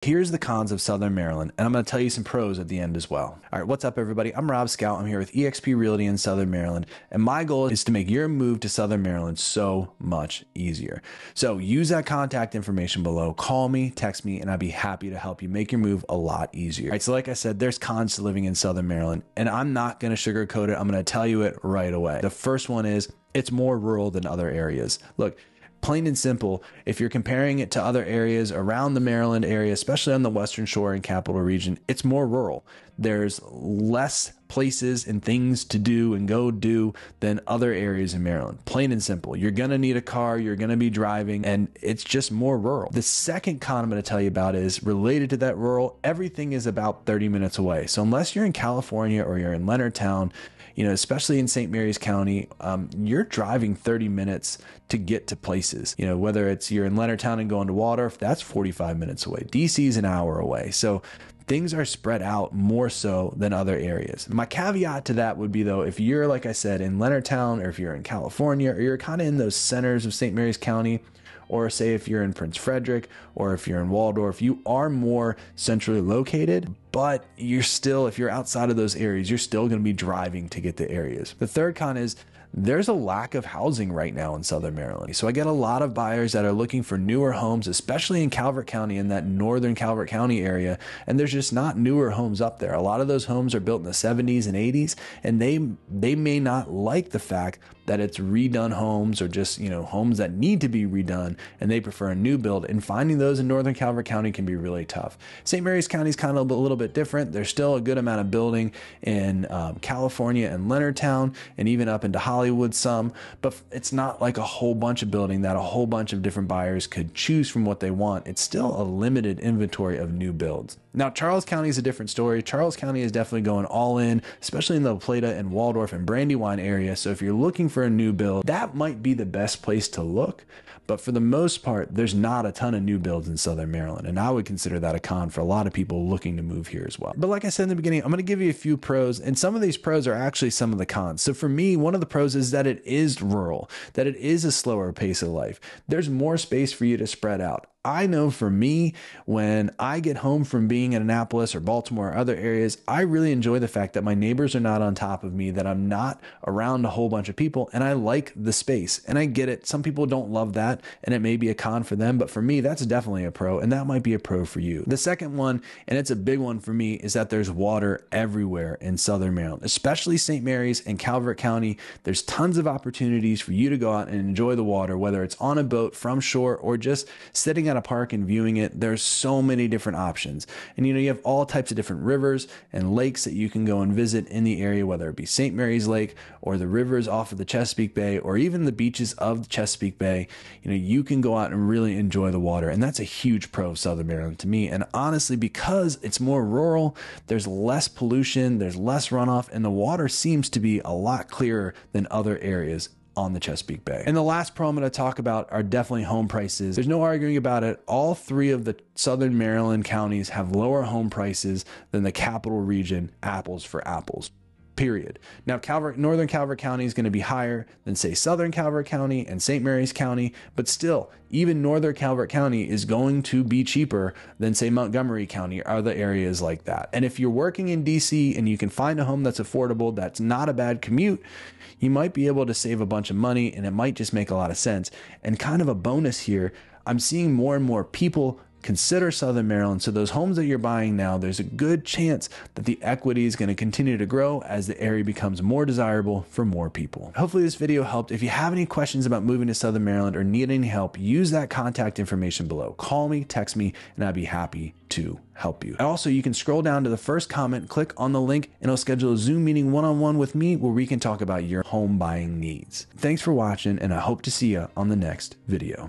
Here's the cons of Southern Maryland, and I'm going to tell you some pros at the end as well. All right, what's up, everybody? I'm Rob Schou. I'm here with eXp Realty in Southern Maryland, and my goal is to make your move to Southern Maryland so much easier. So use that contact information below. Call me, text me, and I'd be happy to help you make your move a lot easier. All right, so like I said, there's cons to living in Southern Maryland, and I'm not going to sugarcoat it. I'm going to tell you it right away. The first one is it's more rural than other areas. Look, plain and simple, if you're comparing it to other areas around the Maryland area, especially on the Western Shore and Capital Region, it's more rural. There's less places and things to do and go do than other areas in Maryland. Plain and simple. You're going to need a car, you're going to be driving, and it's just more rural. The second con I'm going to tell you about is related to that rural. Everything is about 30 minutes away. So unless you're in California or you're in Leonardtown, you know, especially in St. Mary's County, you're driving 30 minutes to get to places. You know, whether it's you're in Leonardtown and going to Waldorf, that's 45 minutes away. DC is an hour away. So things are spread out more so than other areas. My caveat to that would be, though, if you're, like I said, in Leonardtown, or if you're in California, or you're kind of in those centers of St. Mary's County, or say if you're in Prince Frederick, or if you're in Waldorf, you are more centrally located, but you're still, if you're outside of those areas, you're still going to be driving to get to areas. The third con is there's a lack of housing right now in Southern Maryland. So I get a lot of buyers that are looking for newer homes, especially in Calvert County, in that northern Calvert County area. And there's just not newer homes up there. A lot of those homes are built in the 70s and 80s, and they may not like the fact that it's redone homes or just, you know, homes that need to be redone, and they prefer a new build. And finding those in northern Calvert County can be really tough. St. Mary's County is kind of a little bit different. There's still a good amount of building in California and Leonardtown, and even up into Hollywood some, but it's not like a whole bunch of building that a whole bunch of different buyers could choose from what they want. It's still a limited inventory of new builds. Now, Charles County is a different story. Charles County is definitely going all in, especially in the Plata and Waldorf and Brandywine area. So if you're looking for a new build, that might be the best place to look. But for the most part, there's not a ton of new builds in Southern Maryland, and I would consider that a con for a lot of people looking to move here as well. But like I said in the beginning, I'm going to give you a few pros, and some of these pros are actually some of the cons. So for me, one of the pros is that it is rural, that it is a slower pace of life. There's more space for you to spread out. I know for me, when I get home from being in Annapolis or Baltimore or other areas, I really enjoy the fact that my neighbors are not on top of me, that I'm not around a whole bunch of people, and I like the space. And I get it. Some people don't love that, and it may be a con for them, but for me, that's definitely a pro, and that might be a pro for you. The second one, and it's a big one for me, is that there's water everywhere in Southern Maryland, especially St. Mary's and Calvert County. There's tons of opportunities for you to go out and enjoy the water, whether it's on a boat from shore or just sitting at a park and viewing it. There's so many different options. And you know, you have all types of different rivers and lakes that you can go and visit in the area, whether it be St. Mary's Lake or the rivers off of the Chesapeake Bay or even the beaches of the Chesapeake Bay. You know, you can go out and really enjoy the water. And that's a huge pro of Southern Maryland to me. And honestly, because it's more rural, there's less pollution, there's less runoff, and the water seems to be a lot clearer than other areas on the Chesapeake Bay. And the last pro I'm going to talk about are definitely home prices. There's no arguing about it. All three of the Southern Maryland counties have lower home prices than the Capital Region, apples for apples. Period. Now, Northern Calvert County is going to be higher than, say, Southern Calvert County and St. Mary's County, but still, even Northern Calvert County is going to be cheaper than, say, Montgomery County or other areas like that. And if you're working in DC and you can find a home that's affordable, that's not a bad commute, you might be able to save a bunch of money, and it might just make a lot of sense. And kind of a bonus here, I'm seeing more and more people consider Southern Maryland. So those homes that you're buying now, there's a good chance that the equity is going to continue to grow as the area becomes more desirable for more people. Hopefully this video helped. If you have any questions about moving to Southern Maryland or need any help, use that contact information below. Call me, text me, and I'd be happy to help you. Also, you can scroll down to the first comment, click on the link, and it'll schedule a Zoom meeting one-on-one with me where we can talk about your home buying needs. Thanks for watching, and I hope to see you on the next video.